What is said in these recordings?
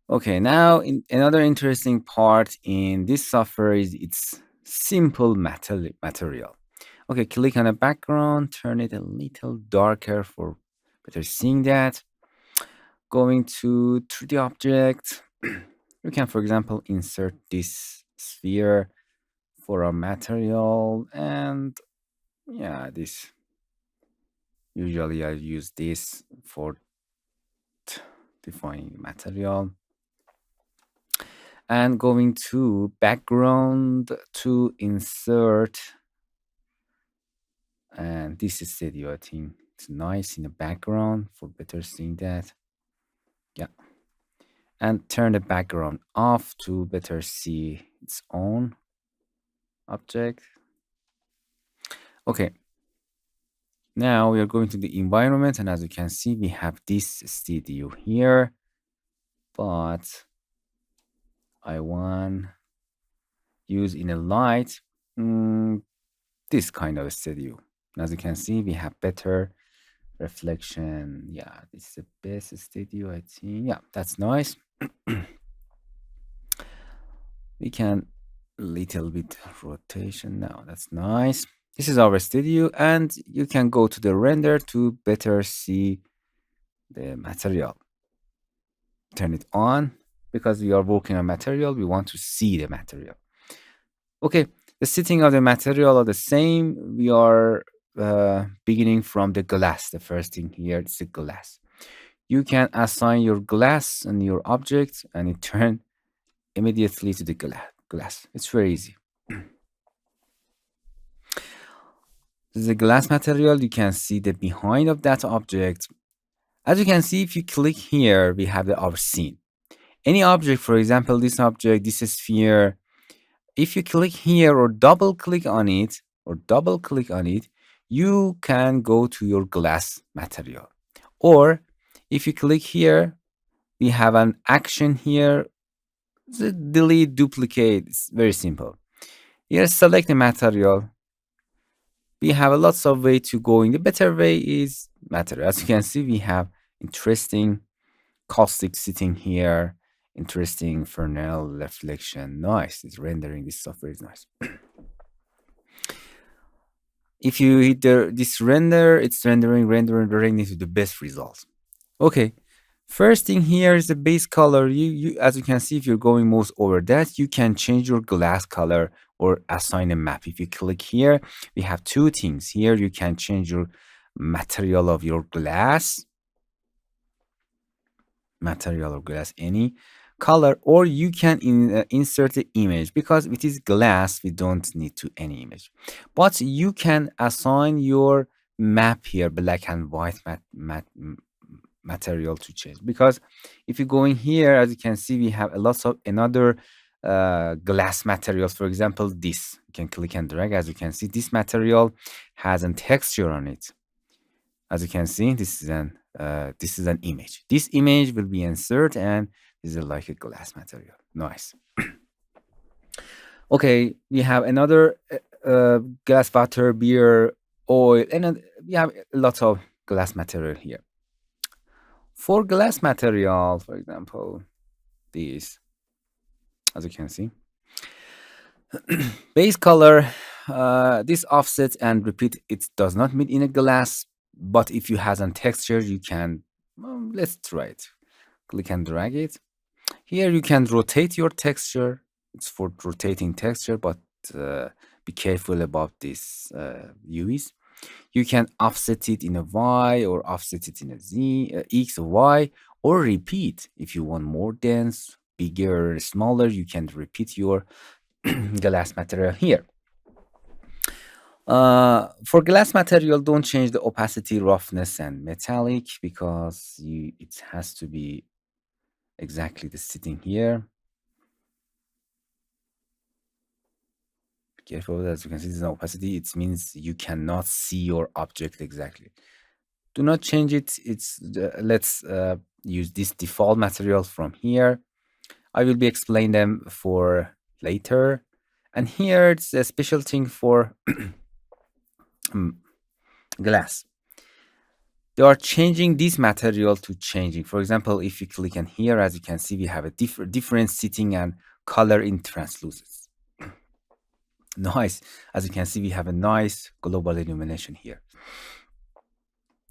Okay, now another interesting part in this software is its simple material. Okay, click on a background, turn it a little darker for better seeing that. Going to 3D object, we can, for example, insert this sphere for our material, and yeah, this usually I use this for defining material. And going to background to insert, and this is studio. I think it's nice in the background for better seeing that. Yeah, and turn the background off to better see its own object. Okay, now we are going to the environment, and as you can see, we have this studio here, but I want use in a light this kind of studio. As you can see, we have better reflection. Yeah, this is the best studio, I think. Yeah, that's nice. We can little bit rotation now. That's nice. This is our studio, and you can go to the render to better see the material. Turn it on because we are working on material. We want to see the material. Okay, the setting of the material are the same. We are beginning from the glass. The first thing here is the glass. You can assign your glass and your object, and it turn immediately to the glass. It's very easy. This is a glass material. You can see the behind of that object. As you can see, if you click here, we have our scene. Any object, for example, this object, this sphere, if you click here or double click on it, you can go to your glass material. Or if you click here, we have an action here. Delete, duplicate. It's very simple. Here, select the material. We have a lots of way to go. In the better way is material. As you can see, we have interesting caustic sitting here. Interesting Fresnel reflection. Nice. It's rendering. This software is nice. If you hit this render, it's rendering into the best results. Okay. First thing here is the base color. You as you can see, if you're going most over that, you can change your glass color or assign a map. If you click here, we have two things. Here you can change your material of your glass. Any color, or you can insert the image. Because it is glass, we don't need to any image, but you can assign your map here, black and white material to change. Because if you go in here, as you can see, we have a lot of another glass materials. For example, this you can click and drag. As you can see, this material has a texture on it. As you can see, this is an image. This image will be inserted, and this is like a glass material. Nice. Okay, we have another glass, water, beer, oil, and we have a lot of glass material here. For glass material, for example, this, as you can see, base color, this offset and repeat, it does not meet in a glass, but if you have a texture, you can, let's try it. Click and drag it. Here you can rotate your texture. It's for rotating texture, but be careful about this UVs. You can offset it in a Y or offset it in a Z, X or Y, or repeat. If you want more dense, bigger, smaller, you can repeat your glass material here. For glass material, don't change the opacity, roughness, and metallic, because it has to be exactly the sitting here. Be careful, as you can see, this is an opacity. It means you cannot see your object exactly. Do not change it. Let's use this default material from here. I will be explaining them for later. And here it's a special thing for glass. they are changing this material to changing. For example, if you click on here, as you can see, we have a different setting and color in translucence. Nice. As you can see, we have a nice global illumination here.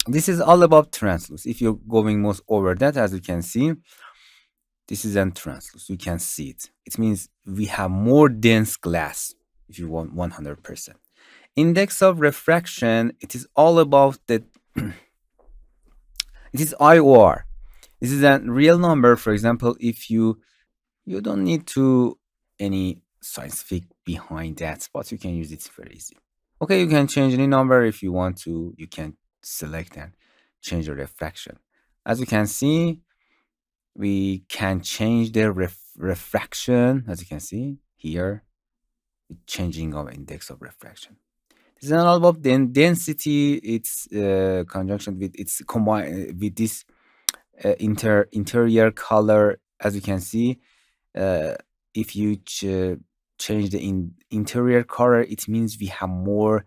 This is all about translucence. If you're going most over that, as you can see, this is an translucence. You can see it. It means we have more dense glass if you want 100%. Index of refraction, it is all about the it is IOR. This is a real number. For example, if you don't need to any scientific behind that, but you can use it very easy. Okay, you can change any number if you want to. You can select and change the refraction. As you can see, we can change the refraction. As you can see here, changing of index of refraction. This is all about density. It's conjunction with it's combined with this interior color. As you can see, uh, if you change the interior color, it means we have more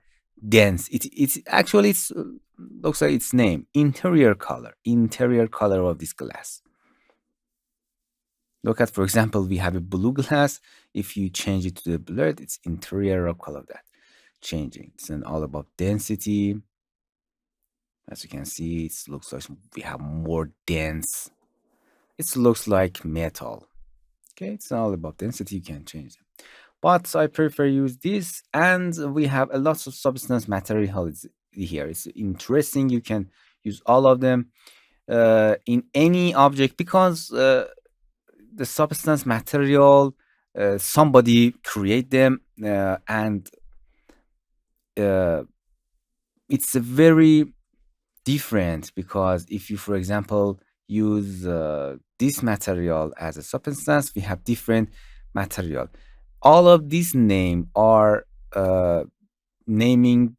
dense. It's actually it's looks like its name, interior color of this glass. Look at, for example, we have a blue glass. If you change it to the blurred, it's interior color of that changing. It's all about density. As you can see, it looks like we have more dense. It looks like metal. Okay, it's all about density. You can change them. But I prefer use this, and we have a lot of substance materials here. It's interesting. You can use all of them in any object because the substance material somebody create them and uh, it's a very different because if you, for example, use this material as a substance, we have different material. All of these name are naming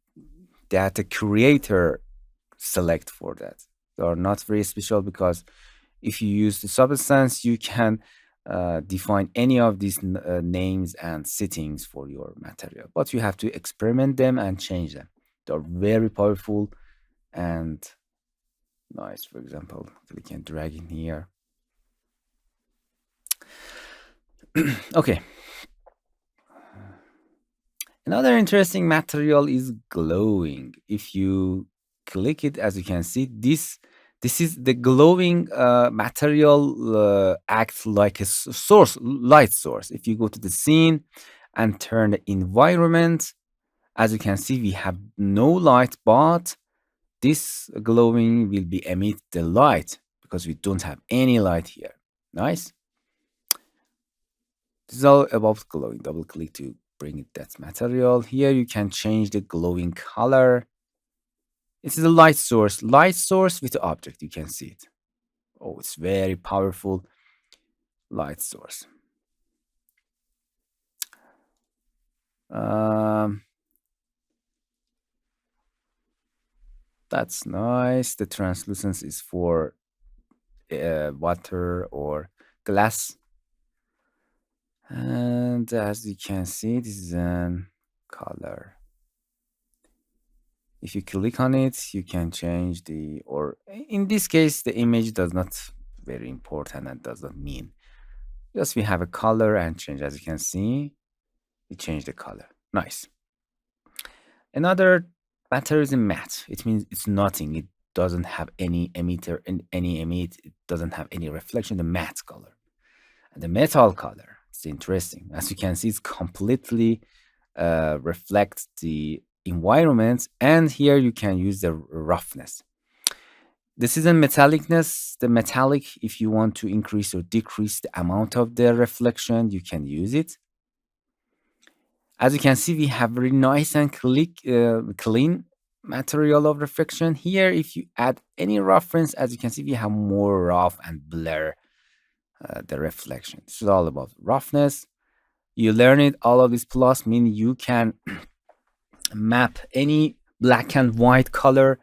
that the creator select for that. They are not very special because if you use the substance, you can define any of these names and settings for your material, but you have to experiment them and change them. They're very powerful and nice. For example, we can drag in here. Okay. Another interesting material is glowing. If you click it, as you can see, this is the glowing material acts like a source, light source. If you go to the scene and turn the environment, as you can see, we have no light, but this glowing will be emit the light because we don't have any light here. Nice. This is all about glowing. Double click to bring it that material. Here you can change the glowing color. This is a light source with the object. You can see it. Oh, it's very powerful light source. Um, that's nice. The translucence is for water or glass. And as you can see, this is an color. If you click on it, you can change the, or in this case, the image does not very important and does not mean. Just we have a color and change. As you can see, we change the color. Nice. Another matter is a matte. It means it's nothing. It doesn't have any emitter and any emit. It doesn't have any reflection. The matte color and the metal color. It's interesting. As you can see, it's completely reflects the environment. And here you can use the roughness. This is a metallicness. The metallic, if you want to increase or decrease the amount of the reflection, you can use it. As you can see, we have very nice and clean material of reflection. Here, if you add any reference, as you can see, we have more rough and blur the reflection. This is all about roughness. You learn it. All of this plus mean you can map any black and white color,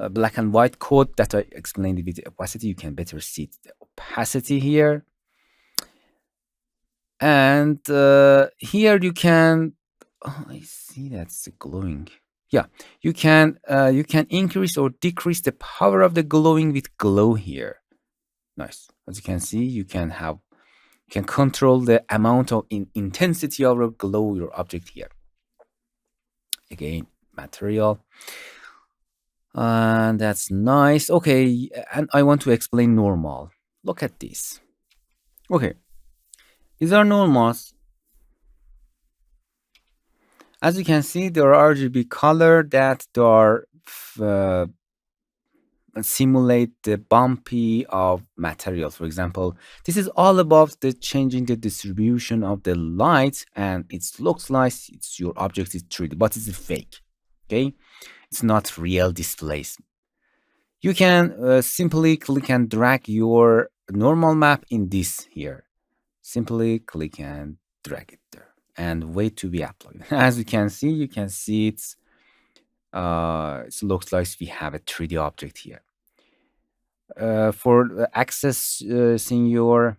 black and white code that I explained with the opacity. You can better see the opacity here. And here you can, oh, I see that's glowing. Yeah, you can increase or decrease the power of the glowing with glow here. Nice. As you can see, you can control the amount of intensity of your glow your object here. Again, material. And that's nice. Okay, and I want to explain normal. Look at this. Okay, these are normals. As you can see, there are RGB color that are uh, simulate the bumpy of materials. For example, this is all about the changing the distribution of the light, and it looks like it's your object is 3D, but it's fake. Okay, it's not real displays. You can simply click and drag your normal map in this here. Simply click and drag it there and wait to be uploaded. As you can see it's it looks like we have a 3D object here. For accessing your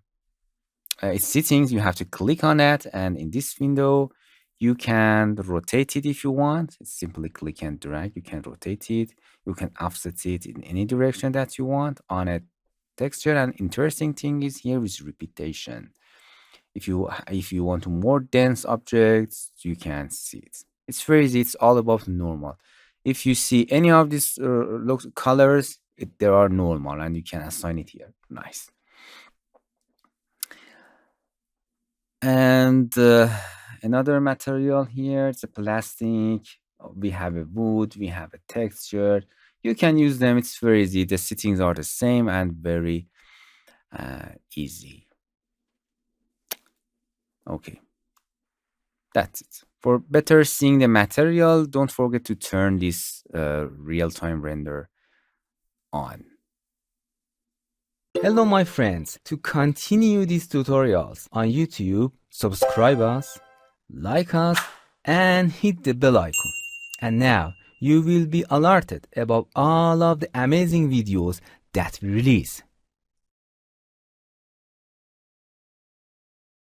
settings, you have to click on that, and in this window you can rotate it if you want. Simply click and drag. You can rotate it, you can offset it in any direction that you want on a texture. And interesting thing is here is repetition. If you want more dense objects, you can see it. It's very easy. It's all about normal. If you see any of these colors, they are normal, and you can assign it here. Nice. And another material here, it's a plastic. We have a wood, we have a texture. You can use them. It's very easy. The settings are the same and very easy. Okay, that's it. For better seeing the material, don't forget to turn this real-time render on. Hello my friends, to continue these tutorials on YouTube, subscribe us, like us, and hit the bell icon. And now you will be alerted about all of the amazing videos that we release.